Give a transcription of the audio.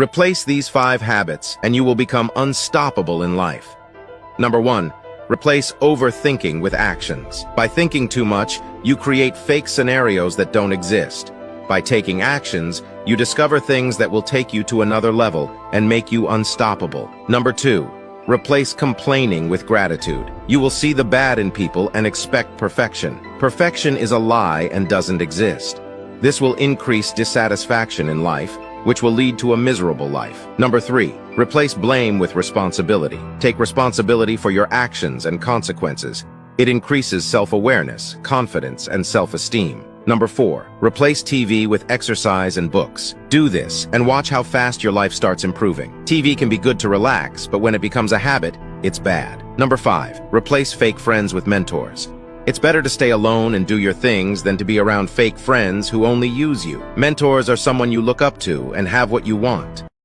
Replace these 5 habits and you will become unstoppable in life. Number 1. Replace overthinking with actions. By thinking too much, you create fake scenarios that don't exist. By taking actions, you discover things that will take you to another level and make you unstoppable. Number 2. Replace complaining with gratitude. You will see the bad in people and expect perfection. Perfection is a lie and doesn't exist. This will increase dissatisfaction in life, which will lead to a miserable life. Number 3. Replace blame with responsibility. Take responsibility for your actions and consequences. It increases self-awareness, confidence, and self-esteem. Number 4. Replace TV with exercise and books. Do this and watch how fast your life starts improving. TV can be good to relax, but when it becomes a habit, it's bad. Number 5. Replace fake friends with mentors. It's better to stay alone and do your things than to be around fake friends who only use you. Mentors are someone you look up to and have what you want.